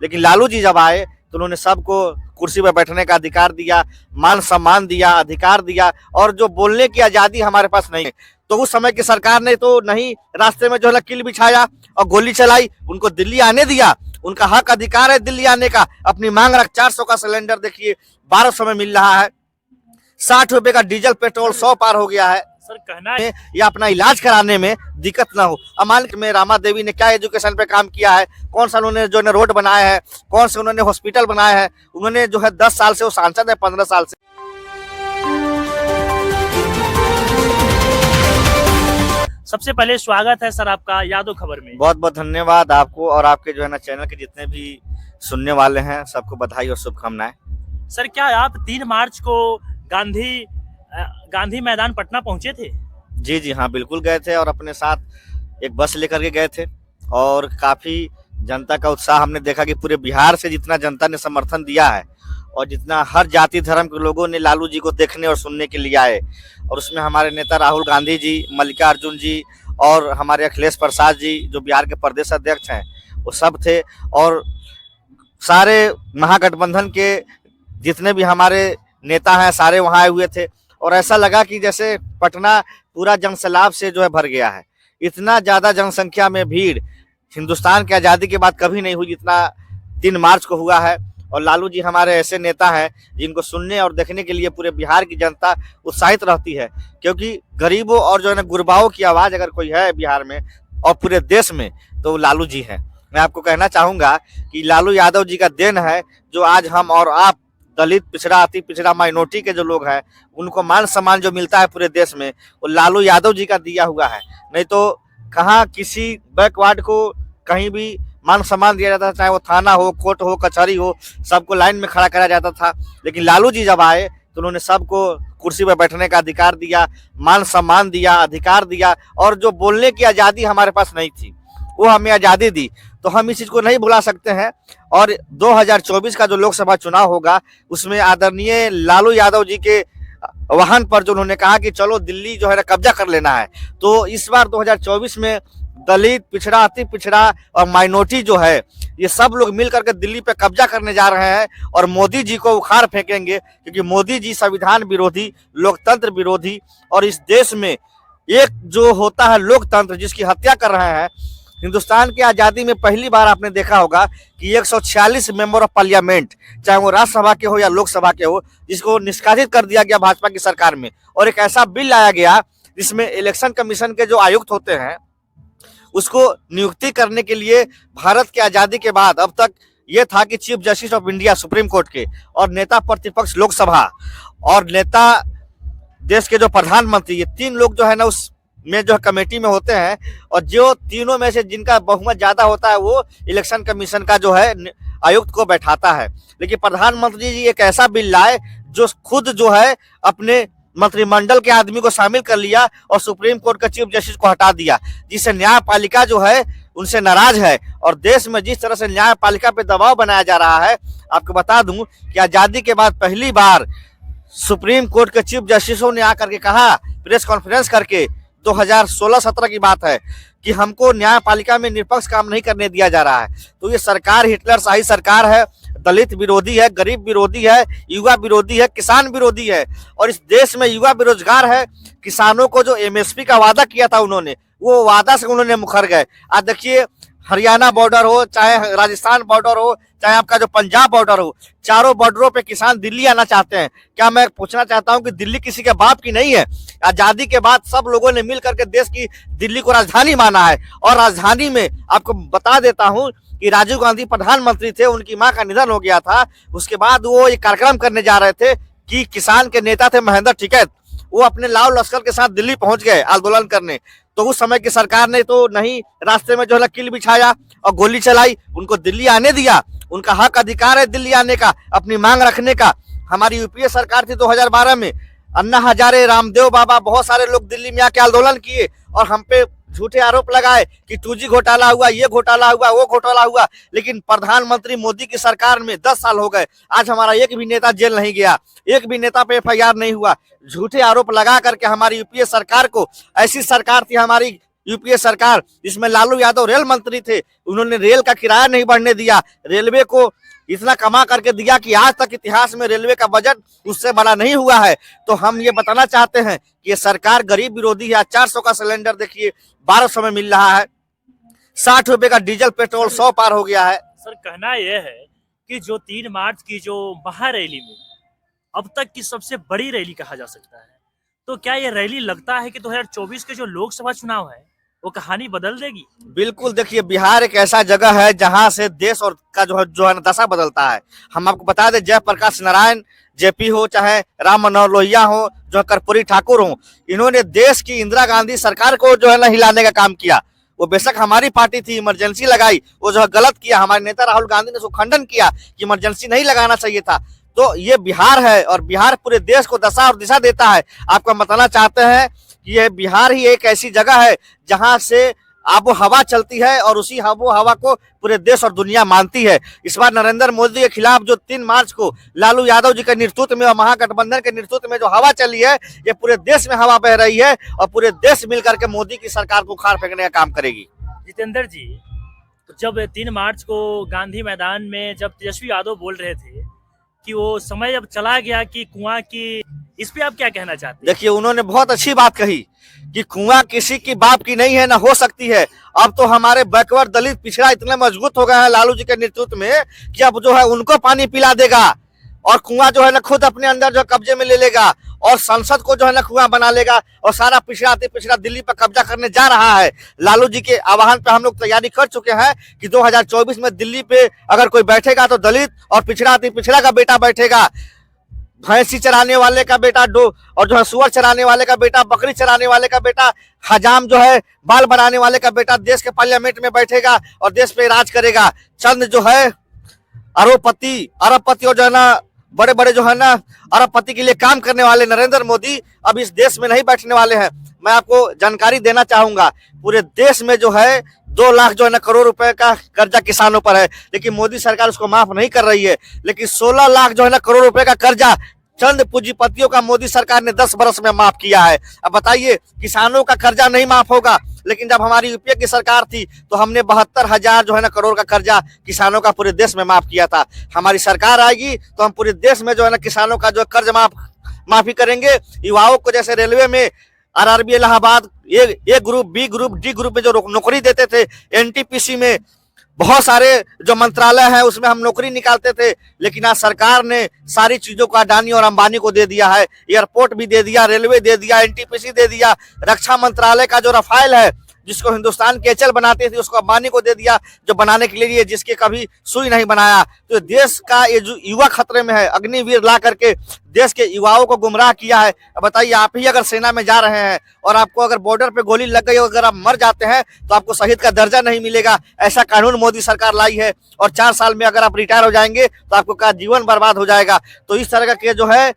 लेकिन लालू जी जब आए तो उन्होंने सबको कुर्सी पर बैठने का अधिकार दिया, मान सम्मान दिया, अधिकार दिया, और जो बोलने की आजादी हमारे पास नहीं है। तो उस समय की सरकार ने तो नहीं, रास्ते में जो है लकीर बिछाया और गोली चलाई, उनको दिल्ली आने दिया। उनका हक अधिकार है दिल्ली आने का, अपनी मांग रख। 400 का सिलेंडर देखिए 1200 में मिल रहा है, 60 रुपए का डीजल पेट्रोल 100 पार हो गया है। सर कहना है या अपना इलाज कराने में दिक्कत ना हो। अमानक में रामा देवी ने क्या एजुकेशन पे काम किया है, कौन सा उन्होंने जो है रोड बनाया है, कौन से उन्होंने हॉस्पिटल बनाया है। उन्होंने जो है 10 साल से वो सांसद है, 15 साल से। सबसे पहले स्वागत है सर आपका यादव खबर में। बहुत बहुत धन्यवाद आपको और आपके जो है ना चैनल के जितने भी सुनने वाले हैं, सबको बधाई और शुभकामनाएं। सर क्या आप 3 मार्च को गांधी मैदान पटना पहुंचे थे? जी जी हाँ, बिल्कुल गए थे और अपने साथ एक बस लेकर के गए थे और काफी जनता का उत्साह हमने देखा कि पूरे बिहार से जितना जनता ने समर्थन दिया है और जितना हर जाति धर्म के लोगों ने लालू जी को देखने और सुनने के लिए आए। और उसमें हमारे नेता राहुल गांधी जी, मल्लिकार्जुन जी और हमारे अखिलेश प्रसाद जी जो बिहार के प्रदेश अध्यक्ष हैं, वो सब थे। और सारे महागठबंधन के जितने भी हमारे नेता हैं सारे वहाँ आए हुए थे। और ऐसा लगा कि जैसे पटना पूरा जनसैलाब से जो है भर गया है। इतना ज्यादा जनसंख्या में भीड़ हिंदुस्तान की आज़ादी के बाद कभी नहीं हुई जितना 3 मार्च को हुआ है। और लालू जी हमारे ऐसे नेता हैं जिनको सुनने और देखने के लिए पूरे बिहार की जनता उत्साहित रहती है, क्योंकि गरीबों और जो है ना गुरबाओं की आवाज अगर कोई है बिहार में और पूरे देश में तो लालू जी हैं। मैं आपको कहना चाहूंगा कि लालू यादव जी का देन है जो आज हम और आप दलित, पिछड़ा, अति पिछड़ा, माइनॉरिटी के जो लोग हैं उनको मान सम्मान जो मिलता है पूरे देश में, वो लालू यादव जी का दिया हुआ है। नहीं तो कहाँ किसी बैकवर्ड को कहीं भी मान सम्मान दिया जाता था, चाहे वो थाना हो, कोर्ट हो, कचहरी हो, सबको लाइन में खड़ा कराया जाता था। लेकिन लालू जी जब आए तो उन्होंने सबको कुर्सी पर बैठने का अधिकार दिया, मान सम्मान दिया, अधिकार दिया, और जो बोलने की आजादी हमारे पास नहीं थी वो हमें आजादी दी। तो हम इस चीज को नहीं भुला सकते हैं। और 2024 का जो लोकसभा चुनाव होगा उसमें आदरणीय लालू यादव जी के वाहन पर जो उन्होंने कहा कि चलो दिल्ली जो है ना कब्जा कर लेना है, तो इस बार 2024 में दलित, पिछड़ा, अति पिछड़ा और माइनॉरिटी जो है ये सब लोग मिल करके दिल्ली पे कब्जा करने जा रहे हैं और मोदी जी को उखाड़ फेंकेंगे, क्योंकि मोदी जी संविधान विरोधी, लोकतंत्र विरोधी, और इस देश में एक जो होता है लोकतंत्र जिसकी हत्या कर रहे हैं। हिंदुस्तान की आज़ादी में पहली बार आपने देखा होगा कि 146 मेंबर ऑफ पार्लियामेंट, चाहे वो राज्यसभा के हो या लोकसभा के हो, जिसको निष्कासित कर दिया गया भाजपा की सरकार में। और एक ऐसा बिल लाया गया जिसमें इलेक्शन कमीशन के जो आयुक्त होते हैं उसको नियुक्ति करने के लिए भारत की आज़ादी के बाद अब तक ये था कि chief justice of India supreme court के, और नेता प्रतिपक्ष लोकसभा, और नेता देश के जो प्रधानमंत्री, ये 3 लोग जो है ना उस में जो कमेटी में होते हैं। और जो तीनों में से जिनका बहुमत ज्यादा होता है वो इलेक्शन कमीशन का जो है आयुक्त को बैठाता है। लेकिन प्रधानमंत्री जी एक ऐसा बिल लाए जो खुद जो है अपने मंत्रिमंडल के आदमी को शामिल कर लिया और सुप्रीम कोर्ट का चीफ जस्टिस को हटा दिया, जिससे न्यायपालिका जो है उनसे नाराज है। और देश में जिस तरह से न्यायपालिका पे दबाव बनाया जा रहा है, आपको बता दूं कि आजादी के बाद पहली बार सुप्रीम कोर्ट के चीफ जस्टिसों ने आकर के कहा प्रेस कॉन्फ्रेंस करके, 2016-17 की बात है, कि हमको न्यायपालिका में निष्पक्ष काम नहीं करने दिया जा रहा है। तो ये सरकार हिटलर शाही सरकार है, दलित विरोधी है, गरीब विरोधी है, युवा विरोधी है, किसान विरोधी है। और इस देश में युवा बेरोजगार है। किसानों को जो एमएसपी का वादा किया था उन्होंने, वो वादा से उन्होंने मुखर गए। आज देखिए हरियाणा बॉर्डर हो, चाहे राजस्थान बॉर्डर हो, चाहे आपका जो पंजाब बॉर्डर हो, चारों बॉर्डरों पे किसान दिल्ली आना चाहते हैं। क्या मैं पूछना चाहता हूं कि दिल्ली किसी के बाप की नहीं है। आजादी के बाद सब लोगों ने मिल करके देश की दिल्ली को राजधानी माना है। और राजधानी में आपको बता देता हूं कि राजीव गांधी प्रधानमंत्री थे, उनकी मां का निधन हो गया था। उसके बाद वो एक कार्यक्रम करने जा रहे थे कि किसान के नेता थे महेंद्र टिकैत, वो अपने लाव लश्कर के साथ दिल्ली पहुंच गए आंदोलन करने। तो उस समय की सरकार ने तो नहीं, रास्ते में जो है लकीर बिछाया और गोली चलाई, उनको दिल्ली आने दिया। उनका हक अधिकार है दिल्ली आने का, अपनी मांग रखने का। हमारी यूपीए सरकार थी 2012 में, अन्ना हजारे, रामदेव बाबा, बहुत सारे लोग दिल्ली में आके आंदोलन किए और हम पे झूठे आरोप लगाए कि 2G घोटाला हुआ, ये घोटाला हुआ, वो घोटाला हुआ। लेकिन प्रधानमंत्री मोदी की सरकार में 10 साल हो गए, आज हमारा एक भी नेता जेल नहीं गया, एक भी नेता पे FIR नहीं हुआ। झूठे आरोप लगा करके हमारी यूपीए सरकार को, ऐसी सरकार थी हमारी यूपीए सरकार, जिसमें लालू यादव रेल मंत्री थे, उन्होंने रेल का किराया नहीं बढ़ने दिया, रेलवे को इतना कमा करके दिया कि आज तक इतिहास में रेलवे का बजट उससे बड़ा नहीं हुआ है। तो हम ये बताना चाहते हैं कि ये सरकार गरीब विरोधी है। 400 का सिलेंडर देखिए 1200 में मिल रहा है, 60 रुपए का डीजल पेट्रोल 100 पार हो गया है। सर कहना यह है कि जो 3 मार्च की जो महारैली में अब तक की सबसे बड़ी रैली कहा जा सकता है, तो क्या ये रैली लगता है कि 2024 के जो लोकसभा चुनाव है वो कहानी बदल देगी? बिल्कुल, देखिए बिहार एक ऐसा जगह है जहां से देश और का जो है दशा बदलता है। हम आपको बता दें, जयप्रकाश नारायण जेपी हो, चाहे राम मनोहर लोहिया हो, जो कर्पूरी ठाकुर हो, इन्होंने देश की इंदिरा गांधी सरकार को जो है ना हिलाने का काम किया। वो बेशक हमारी पार्टी थी, इमरजेंसी लगाई, वो जो है गलत किया। हमारे नेता राहुल गांधी ने उसको खंडन किया कि इमरजेंसी नहीं लगाना चाहिए था। तो ये बिहार है और बिहार पूरे देश को दशा और दिशा देता है। आपको बताना चाहते हैं कि ये बिहार ही एक ऐसी जगह है जहां से आबो हवा चलती है और उसी आबो हवा को पूरे देश और दुनिया मानती है। इस बार नरेंद्र मोदी के खिलाफ जो 3 मार्च को लालू यादव जी के नेतृत्व में और महागठबंधन के नेतृत्व में जो हवा चली है, ये पूरे देश में हवा बह रही है और पूरे देश मिलकर के मोदी की सरकार को उखाड़ फेंकने का काम करेगी। जितेंद्र जी, जब 3 मार्च को गांधी मैदान में जब तेजस्वी यादव बोल रहे थे कि वो समय अब चला गया कि कुआं की, इस पे आप क्या कहना चाहते हैं? देखिए, उन्होंने बहुत अच्छी बात कही कि कुआं किसी की बाप की नहीं है, ना हो सकती है। अब तो हमारे बैकवर्ड दलित पिछड़ा इतने मजबूत हो गए हैं लालू जी के नेतृत्व में कि अब जो है उनको पानी पिला देगा और कुआं जो है ना खुद अपने अंदर जो कब्जे में ले लेगा और संसद को जो है ना कुआं बना लेगा और सारा पिछड़ा अति पिछड़ा दिल्ली पर कब्जा करने जा रहा है। लालू जी के आह्वान पे हम लोग तैयारी कर चुके हैं कि 2024 में दिल्ली पे अगर कोई बैठेगा तो दलित और पिछड़ा अति पिछड़ा का बेटा बैठेगा। भैंसी चराने वाले का बेटा और जो है सुअर चराने वाले का बेटा, बकरी चराने वाले का बेटा, हजाम जो है बाल बनाने वाले का बेटा देश के पार्लियामेंट में बैठेगा और देश पे राज करेगा। चंद जो है अरबपति और जो है ना बड़े बड़े जो है ना अरबपति के लिए काम करने वाले नरेंद्र मोदी अब इस देश में नहीं बैठने वाले हैं। मैं आपको जानकारी देना चाहूंगा, पूरे देश में जो है 2 लाख जो है ना करोड़ रुपए का कर्जा किसानों पर है, लेकिन मोदी सरकार उसको माफ नहीं कर रही है। लेकिन 16 लाख जो है ना करोड़ रुपए का कर्जा चंद पूंजीपतियों का मोदी सरकार ने 10 बरस में माफ किया है। अब बताइए, किसानों का कर्जा नहीं माफ होगा, लेकिन जब हमारी यूपीए की सरकार थी तो हमने 72,000 जो है ना करोड़ का कर्जा किसानों का पूरे देश में माफ किया था। हमारी सरकार आएगी तो हम पूरे देश में जो है ना किसानों का जो कर्ज माफी करेंगे। युवाओं को जैसे रेलवे में RRB Allahabad A group, B group, D group में जो नौकरी देते थे, एनटीपीसी में बहुत सारे जो मंत्रालय हैं उसमें हम नौकरी निकालते थे, लेकिन आज सरकार ने सारी चीजों को अडानी और अंबानी को दे दिया है। एयरपोर्ट भी दे दिया, रेलवे दे दिया, एनटीपीसी दे दिया, रक्षा मंत्रालय का जो रफाल है जिसको हिंदुस्तान की एचएल बनाती थी उसको अंबानी को दे दिया, जो बनाने के लिए जिसके कभी सुई नहीं बनाया। तो देश का ये जो युवा खतरे में है, अग्निवीर ला करके देश के युवाओं को गुमराह किया है। अब बताइए, आप ही अगर सेना में जा रहे हैं और आपको अगर बॉर्डर पे गोली लग गई, अगर आप मर जाते हैं तो आपको शहीद का दर्जा नहीं मिलेगा। ऐसा कानून मोदी सरकार लाई है और 4 साल में अगर आप रिटायर हो जाएंगे तो आपको का जीवन बर्बाद हो जाएगा। तो इस तरह का जो है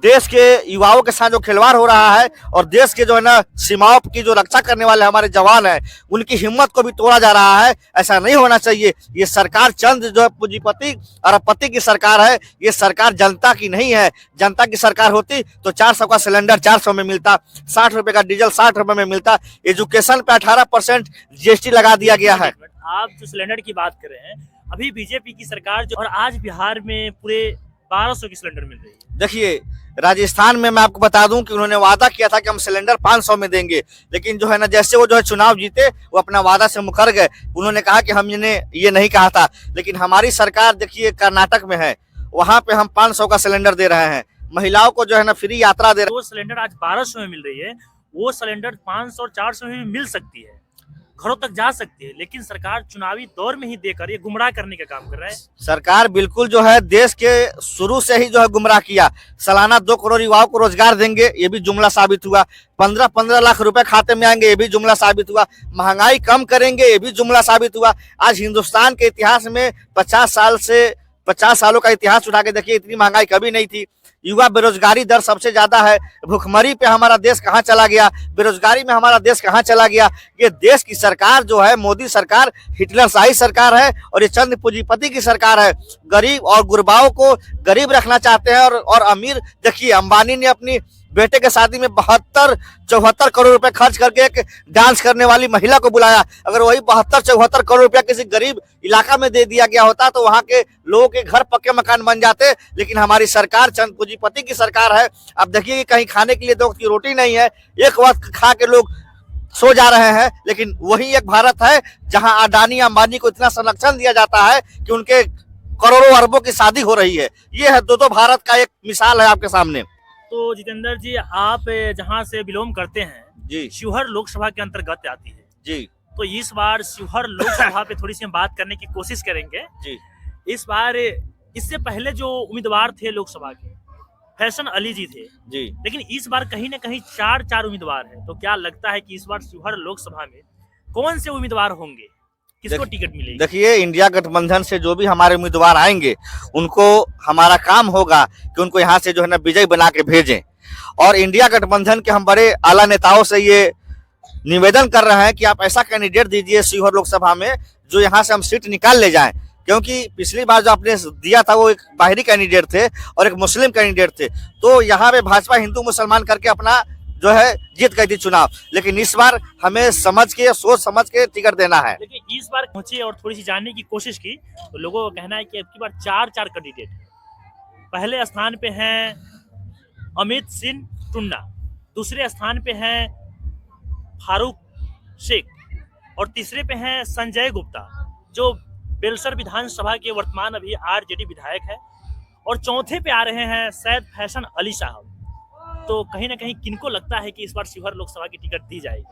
देश के युवाओं के साथ जो खिलवाड़ हो रहा है और देश के जो है ना सीमाओं की जो रक्षा करने वाले हमारे जवान हैं उनकी हिम्मत को भी तोड़ा जा रहा है। ऐसा नहीं होना चाहिए। ये सरकार चंद जो है पूंजीपति अरबपति की सरकार है, ये सरकार जनता की नहीं है। जनता की सरकार होती तो 400 का सिलेंडर 400 में मिलता, 60 रुपए का डीजल 60 रुपए में मिलता। एजुकेशन पे 18% जीएसटी लगा दिया गया है। आप जो सिलेंडर की बात कर रहे हैं, अभी बीजेपी की सरकार जो, और आज बिहार में पूरे 1200 की सिलेंडर मिल रही है। देखिए, राजस्थान में मैं आपको बता दूं कि उन्होंने वादा किया था कि हम सिलेंडर 500 में देंगे, लेकिन जो है ना जैसे वो जो है चुनाव जीते वो अपना वादा से मुकर गए। उन्होंने कहा कि हमने ये नहीं कहा था। लेकिन हमारी सरकार देखिए कर्नाटक में है, वहां पे हम 500 का सिलेंडर दे रहे हैं। महिलाओं को जो है ना फ्री यात्रा दे रहे हैं। वो सिलेंडर आज 1200 में मिल रही है, वो सिलेंडर 500 और 400 में भी मिल सकती है, घरों तक जा सकती है, लेकिन सरकार चुनावी दौर में ही देकर ये गुमराह करने का काम कर रहा है। सरकार बिल्कुल जो है देश के शुरू से ही जो है गुमराह किया। सालाना 2 करोड़ युवाओं को रोजगार देंगे, ये भी जुमला साबित हुआ। 15-15 लाख रुपए खाते में आएंगे, ये भी जुमला साबित हुआ। महंगाई कम करेंगे, ये भी जुमला साबित हुआ। आज हिंदुस्तान के इतिहास में 50 सालों का इतिहास उठा के देखिए, इतनी महंगाई कभी नहीं थी। युवा बेरोजगारी दर सबसे ज्यादा है। भुखमरी पे हमारा देश कहाँ चला गया, बेरोजगारी में हमारा देश कहाँ चला गया। ये देश की सरकार जो है मोदी सरकार हिटलरशाही सरकार है और ये चंद पूंजीपति की सरकार है। गरीब और गुरबाओं को गरीब रखना चाहते हैं और अमीर। देखिए, अंबानी ने अपनी बेटे के शादी में 72-74 करोड़ रुपए खर्च करके एक डांस करने वाली महिला को बुलाया। अगर वही 72-74 करोड़ रुपया किसी गरीब इलाका में दे दिया गया होता तो वहां के लोगों के घर पक्के मकान बन जाते। लेकिन हमारी सरकार चंद पूंजीपति की सरकार है। अब देखिए कि कहीं खाने के लिए 2 वक्त की रोटी नहीं है, एक वक्त खा के लोग सो जा रहे हैं। लेकिन वही एक भारत है जहां अडानी अंबानी को इतना संरक्षण दिया जाता है कि उनके करोड़ों अरबों की शादी हो रही है। ये है दो भारत का एक मिसाल है आपके सामने। तो जितेंद्र जी, आप जहां से बिलोंग करते हैं जी शिवहर लोकसभा के अंतर्गत आती है जी तो इस बार शिवहर लोकसभा पे थोड़ी सी हम बात करने की कोशिश करेंगे। जी इस बार इससे पहले जो उम्मीदवार थे लोकसभा के, फैशन अली जी थे, जी। लेकिन इस बार कहीं ना कहीं 4 उम्मीदवार हैं। तो क्या लगता है कि इस बार शिवहर लोकसभा में कौन से उम्मीदवार होंगे, किसको टिकट मिलेगी? देखिए, इंडिया गठबंधन से जो भी हमारे उम्मीदवार आएंगे उनको हमारा काम होगा कि उनको यहाँ से जो है ना विजय बना के भेजें। और इंडिया गठबंधन के हम बड़े आला नेताओं से ये निवेदन कर रहे हैं कि आप ऐसा कैंडिडेट दीजिए शिवहर लोकसभा में जो यहाँ से हम सीट निकाल ले जाएं। क्योंकि पिछली बार जो आपने दिया था वो एक बाहरी कैंडिडेट थे और एक मुस्लिम कैंडिडेट थे, तो यहाँ पे भाजपा हिंदू मुसलमान करके अपना जो है जीत गई थी चुनाव। लेकिन इस बार हमें समझ के, सोच समझ के टिकट देना है। लेकिन इस बार पहुंचे और थोड़ी सी जानने की कोशिश की तो लोगों का कहना है कि अब की बार 4 कैंडिडेट। पहले स्थान पे हैं अमित सिंह टुन्ना, दूसरे स्थान पे हैं फारूक शेख और तीसरे पे हैं संजय गुप्ता जो बेलसर विधानसभा के वर्तमान अभी आरजेडी विधायक है, और चौथे पे आ रहे हैं सैयद फैशन अली साहब। तो कहीं ना कहीं किनको लगता है कि इस बार शिवहर लोकसभा की टिकट दी जाएगी?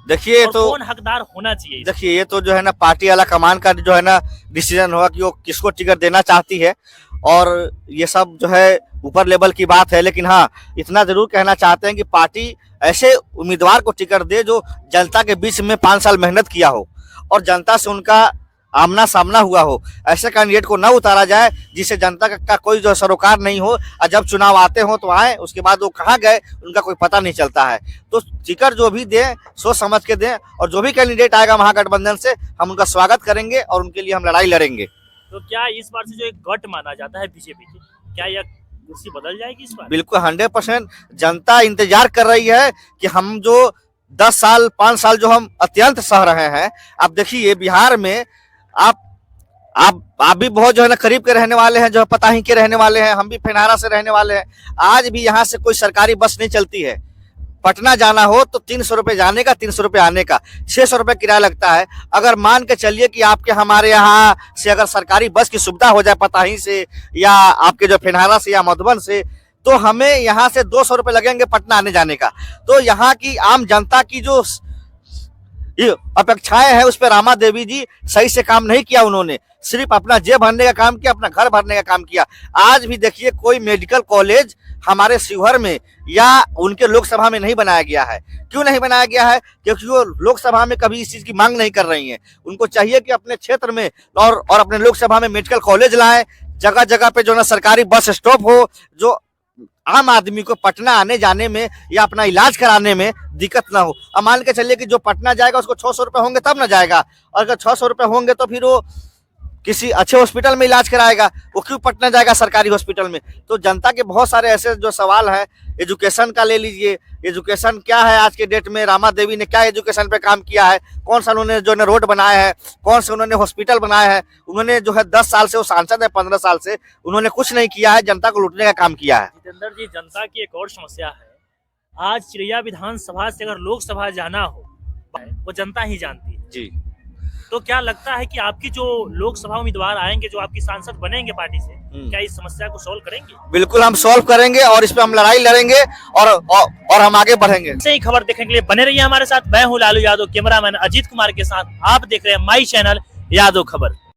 देखिए, तो कौन हकदार होना चाहिए? देखिए, ये तो जो है ना पार्टी वाला कमान का जो है ना डिसीजन होगा कि वो किसको टिकट देना चाहती है, और ये सब जो है ऊपर लेवल की बात है। लेकिन हाँ, इतना जरूर कहना चाहते हैं कि पार्टी ऐसे उम्मीदवार को टिकट दे जो जनता के बीच में 5 साल मेहनत किया हो और जनता से उनका आमना सामना हुआ हो। ऐसे कैंडिडेट को न उतारा जाए जिससे जनता का कोई जो सरोकार नहीं हो, और जब चुनाव आते हो तो आए, उसके बाद वो कहाँ गए उनका कोई पता नहीं चलता है। तो टिकट जो भी दें सोच समझ के दें, और जो भी कैंडिडेट आएगा महागठबंधन से हम उनका स्वागत करेंगे और उनके लिए हम लड़ाई लड़ेंगे। तो क्या इस बार से जो एक गठ माना जाता है बीजेपी की, क्या यह कुर्सी बदल जाएगी इस बार? बिल्कुल 100% जनता इंतजार कर रही है कि हम जो 10 साल 5 साल जो हम अत्यंत सह रहे हैं। अब देखिए, बिहार में आप भी बहुत जो है ना करीब के रहने वाले हैं, जो पताही के रहने वाले हैं, हम भी फेनारा से रहने वाले हैं। आज भी यहाँ से कोई सरकारी बस नहीं चलती है। पटना जाना हो तो 300 रुपए जाने का, 300 रुपए आने का, 600 रुपए किराया लगता है। अगर मान के चलिए कि आपके हमारे यहाँ से अगर सरकारी बस की सुविधा हो जाए पताही से या आपके जो फेनारा से या मधुबन से, तो हमें यहाँ से 200 रुपए लगेंगे पटना आने जाने का। तो यहाँ की आम जनता की जो अपेक्षाएं हैं उस पर रामा देवी जी सही से काम नहीं किया। उन्होंने सिर्फ अपना जेब भरने का काम किया, अपना घर भरने का काम किया। आज भी देखिए, कोई मेडिकल कॉलेज हमारे शिवहर में या उनके लोकसभा में नहीं बनाया गया है। क्यों नहीं बनाया गया है? क्योंकि वो लोकसभा में कभी इस चीज की मांग नहीं कर रही हैं। उनको चाहिए कि अपने क्षेत्र में और अपने लोकसभा में मेडिकल कॉलेज लाएं, जगह जगह पे जो ना सरकारी बस स्टॉप हो, जो आम आदमी को पटना आने जाने में या अपना इलाज कराने में दिक्कत ना हो। अब मान के चलिए कि जो पटना जाएगा उसको 600 रुपए होंगे तब ना जाएगा, और अगर 600 रुपए होंगे तो फिर वो किसी अच्छे हॉस्पिटल में इलाज कराएगा, वो क्यों पटना जाएगा सरकारी हॉस्पिटल में? तो जनता के बहुत सारे ऐसे जो सवाल हैं, एजुकेशन का ले लीजिए। एजुकेशन क्या है आज के डेट में? रामा देवी ने क्या एजुकेशन पे काम किया है? कौन सा उन्होंने जो है रोड बनाए हैं, कौन से उन्होंने हॉस्पिटल बनाए हैं? उन्होंने जो है 10 साल से वो सांसद है, 15 साल से उन्होंने कुछ नहीं किया है, जनता को लूटने का काम किया है। जितेंद्र जी, जनता की एक और समस्या है, आज चिड़िया विधानसभा से अगर लोकसभा जाना हो वो जनता ही जानती है जी। तो क्या लगता है कि आपकी जो लोकसभा उम्मीदवार आएंगे, जो आपकी सांसद बनेंगे पार्टी से, क्या इस समस्या को सॉल्व करेंगे? बिल्कुल हम सॉल्व करेंगे और इस पे हम लड़ाई लड़ेंगे और हम आगे बढ़ेंगे। ऐसे ही खबर देखने के लिए बने रहिए हमारे साथ। मैं हूं लालू यादव, कैमरामैन अजीत कुमार के साथ आप देख रहे हैं माई चैनल यादव खबर।